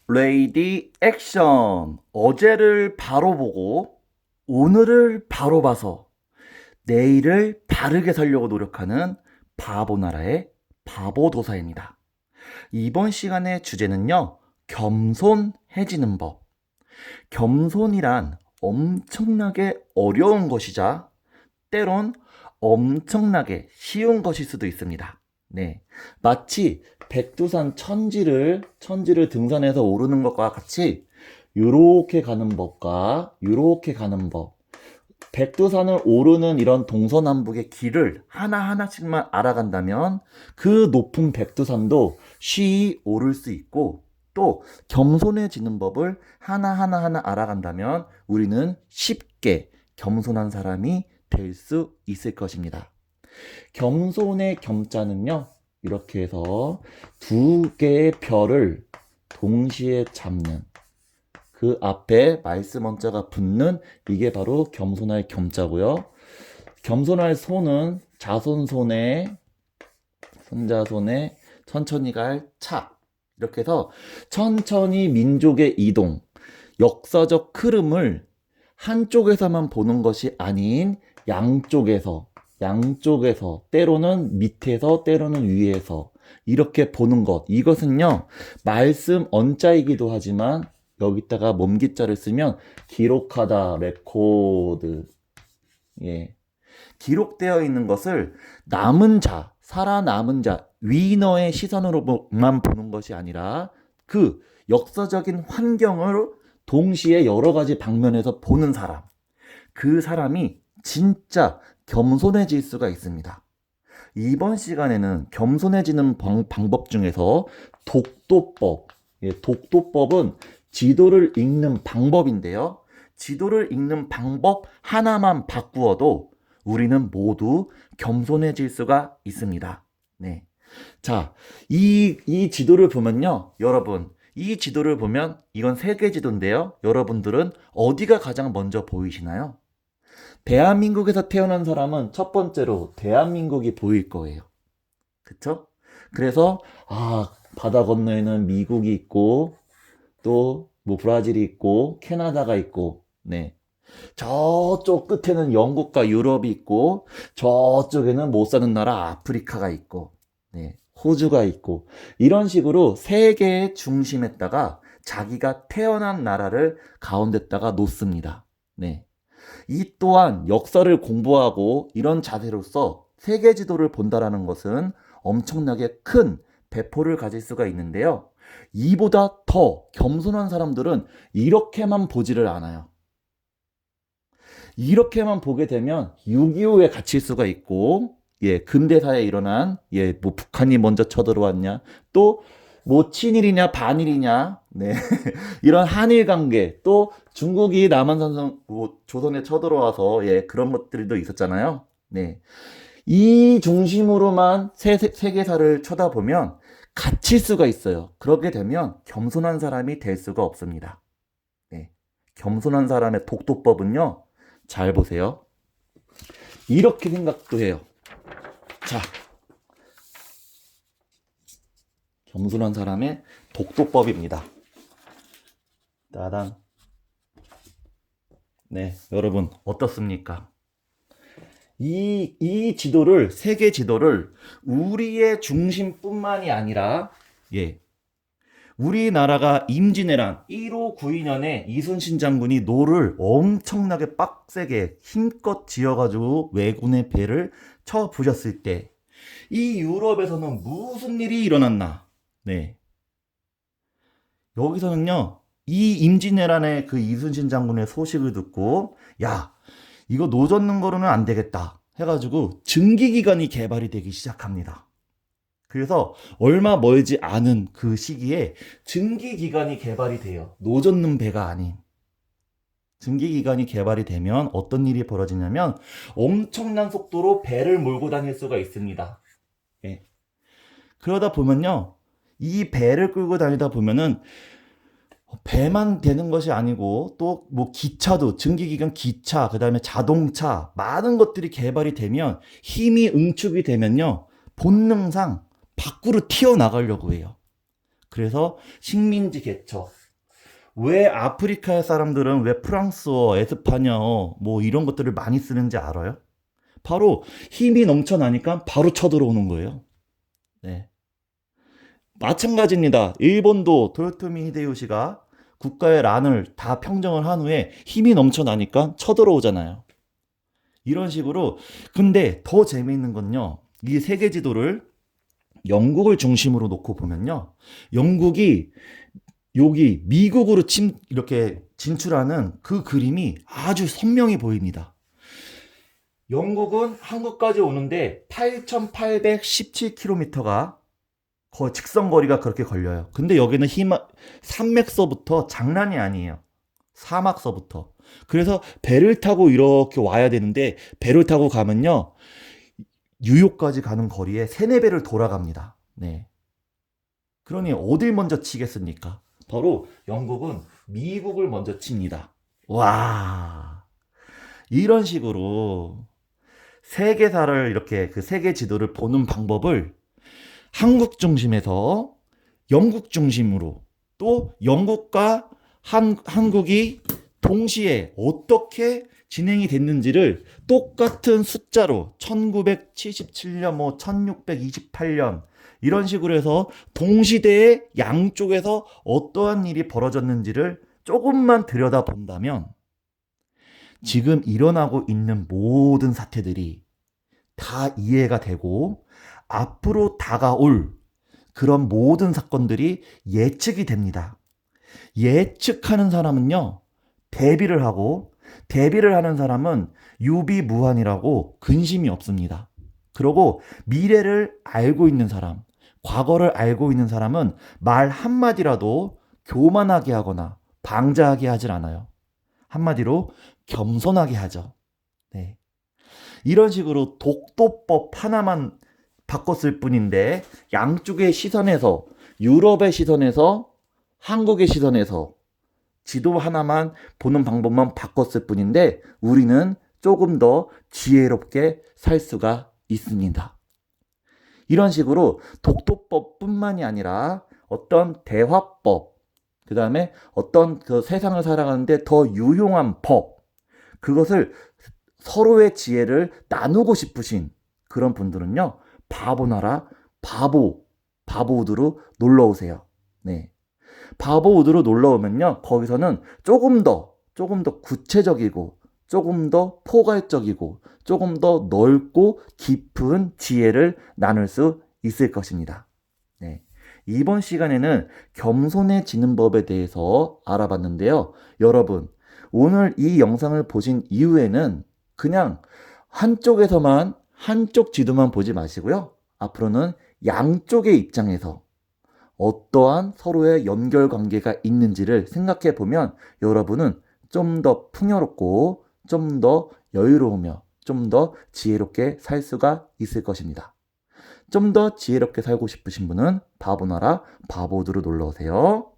레이디 액션. 어제를 바로 보고 오늘을 바로 봐서 내일을 바르게 살려고 노력하는 바보나라의 바보도사입니다. 이번 시간의 주제는요, 겸손해지는 법. 겸손이란 엄청나게 어려운 것이자 때론 엄청나게 쉬운 것일 수도 있습니다. 네. 마치 백두산 천지를 등산해서 오르는 것과 같이 요렇게 가는 법과 요렇게 가는 법. 백두산을 오르는 이런 동서남북의 길을 하나하나씩만 알아간다면 그 높은 백두산도 쉬이 오를 수 있고, 또 겸손해지는 법을 하나하나 알아간다면 우리는 쉽게 겸손한 사람이 될 수 있을 것입니다. 겸손의 겸자는요, 이렇게 해서 두 개의 별을 동시에 잡는, 그 앞에 말씀 원자가 붙는, 이게 바로 겸손할 겸자고요. 겸손할 손은 자손손에, 손자손에, 천천히 갈 차. 이렇게 해서 천천히 민족의 이동, 역사적 흐름을 한쪽에서만 보는 것이 아닌 양쪽에서, 때로는 밑에서, 때로는 위에서 이렇게 보는 것. 이것은요, 말씀 언자이기도 하지만 여기다가 몸기자를 쓰면 기록하다, 레코드. 예. 기록되어 있는 것을 남은 자, 살아남은 자, 위너의 시선으로만 보는 것이 아니라 그 역사적인 환경을 동시에 여러 가지 방면에서 보는 사람. 그 사람이 진짜 겸손해질 수가 있습니다. 이번 시간에는 겸손해지는 방법 중에서 독도법. 예, 독도법은 지도를 읽는 방법인데요. 지도를 읽는 방법 하나만 바꾸어도 우리는 모두 겸손해질 수가 있습니다. 네. 자, 이 지도를 보면요. 여러분, 이 지도를 보면 이건 세계 지도인데요. 여러분들은 어디가 가장 먼저 보이시나요? 대한민국에서 태어난 사람은 첫 번째로 대한민국이 보일 거예요. 그쵸? 그래서, 바다 건너에는 미국이 있고, 또, 브라질이 있고, 캐나다가 있고, 네. 저쪽 끝에는 영국과 유럽이 있고, 저쪽에는 못 사는 나라 아프리카가 있고, 네. 호주가 있고, 이런 식으로 세계의 중심에다가 자기가 태어난 나라를 가운데다가 놓습니다. 네. 이 또한 역사를 공부하고 이런 자세로서 세계 지도를 본다라는 것은 엄청나게 큰 배포를 가질 수가 있는데요. 이보다 더 겸손한 사람들은 이렇게만 보지를 않아요. 이렇게만 보게 되면 6.25에 갇힐 수가 있고, 예, 근대사에 일어난, 예, 북한이 먼저 쳐들어왔냐, 또, 친일이냐, 반일이냐, 네. 이런 한일 관계, 또 중국이 남한산성, 조선에 쳐들어와서, 예, 그런 것들도 있었잖아요. 네. 이 중심으로만 세계사를 쳐다보면 갇힐 수가 있어요. 그렇게 되면 겸손한 사람이 될 수가 없습니다. 네. 겸손한 사람의 독도법은요, 잘 보세요. 이렇게 생각도 해요. 자, 겸손한 사람의 독도법입니다. 따단. 네, 여러분 어떻습니까? 이 지도를, 세계 지도를 우리의 중심뿐만이 아니라, 예, 우리나라가 임진왜란 1592년에 이순신 장군이 노를 엄청나게 빡세게 힘껏 지어가지고 왜군의 배를 쳐 부셨을 때 이 유럽에서는 무슨 일이 일어났나? 네. 여기서는요, 이 임진왜란의 그 이순신 장군의 소식을 듣고, 야, 이거 노 젓는 거로는 안 되겠다 해가지고 증기기관이 개발이 되기 시작합니다. 그래서 얼마 멀지 않은 그 시기에 증기기관이 개발이 돼요. 노 젓는 배가 아닌. 증기기관이 개발이 되면 어떤 일이 벌어지냐면 엄청난 속도로 배를 몰고 다닐 수가 있습니다. 예. 그러다 보면요, 이 배를 끌고 다니다 보면은 배만 되는 것이 아니고 또 기차도, 증기기관 기차, 그 다음에 자동차, 많은 것들이 개발이 되면, 힘이 응축이 되면요, 본능상 밖으로 튀어나가려고 해요. 그래서 식민지 개척. 왜 아프리카 사람들은 왜 프랑스어, 에스파냐어 뭐 이런 것들을 많이 쓰는지 알아요? 바로 힘이 넘쳐나니까 바로 쳐들어오는 거예요. 네. 마찬가지입니다. 일본도 도요토미 히데요시가 국가의 란을 다 평정을 한 후에 힘이 넘쳐나니까 쳐들어오잖아요. 이런 식으로. 근데 더 재미있는 건요. 이 세계 지도를 영국을 중심으로 놓고 보면요. 영국이 여기 미국으로 이렇게 진출하는 그 그림이 아주 선명히 보입니다. 영국은 한국까지 오는데 8,817km가 거의 직선거리가 그렇게 걸려요. 근데 여기는 산맥서부터 장난이 아니에요. 사막서부터. 그래서 배를 타고 이렇게 와야 되는데 배를 타고 가면요. 뉴욕까지 가는 거리에 3, 4배를 돌아갑니다. 네. 그러니 어딜 먼저 치겠습니까? 바로 영국은 미국을 먼저 칩니다. 와. 이런 식으로 세계사를 이렇게 그 세계 지도를 보는 방법을 한국 중심에서 영국 중심으로 또 영국과 한국이 동시에 어떻게 진행이 됐는지를 똑같은 숫자로 1977년, 뭐 1628년 이런 식으로 해서 동시대에 양쪽에서 어떠한 일이 벌어졌는지를 조금만 들여다본다면 지금 일어나고 있는 모든 사태들이 다 이해가 되고 앞으로 다가올 그런 모든 사건들이 예측이 됩니다. 예측하는 사람은요, 대비를 하고 대비를 하는 사람은 유비무환이라고 근심이 없습니다. 그리고 미래를 알고 있는 사람, 과거를 알고 있는 사람은 말 한마디라도 교만하게 하거나 방자하게 하질 않아요. 한마디로 겸손하게 하죠. 네. 이런 식으로 독도법 하나만 바꿨을 뿐인데 양쪽의 시선에서 유럽의 시선에서 한국의 시선에서 지도 하나만 보는 방법만 바꿨을 뿐인데 우리는 조금 더 지혜롭게 살 수가 있습니다. 이런 식으로 독도법뿐만이 아니라 어떤 대화법, 그 다음에 어떤 그 세상을 살아가는데 더 유용한 법, 그것을 서로의 지혜를 나누고 싶으신 그런 분들은요, 바보나라 바보우드로 놀러 오세요. 네. 바보우드로 놀러 오면요, 거기서는 조금 더 구체적이고, 조금 더 포괄적이고, 조금 더 넓고 깊은 지혜를 나눌 수 있을 것입니다. 네. 이번 시간에는 겸손해지는 법에 대해서 알아봤는데요. 여러분, 오늘 이 영상을 보신 이후에는 그냥 한쪽에서만 한쪽 지도만 보지 마시고요. 앞으로는 양쪽의 입장에서 어떠한 서로의 연결관계가 있는지를 생각해 보면 여러분은 좀 더 풍요롭고 좀 더 여유로우며 좀 더 지혜롭게 살 수가 있을 것입니다. 좀 더 지혜롭게 살고 싶으신 분은 바보나라 바보우드로 놀러 오세요.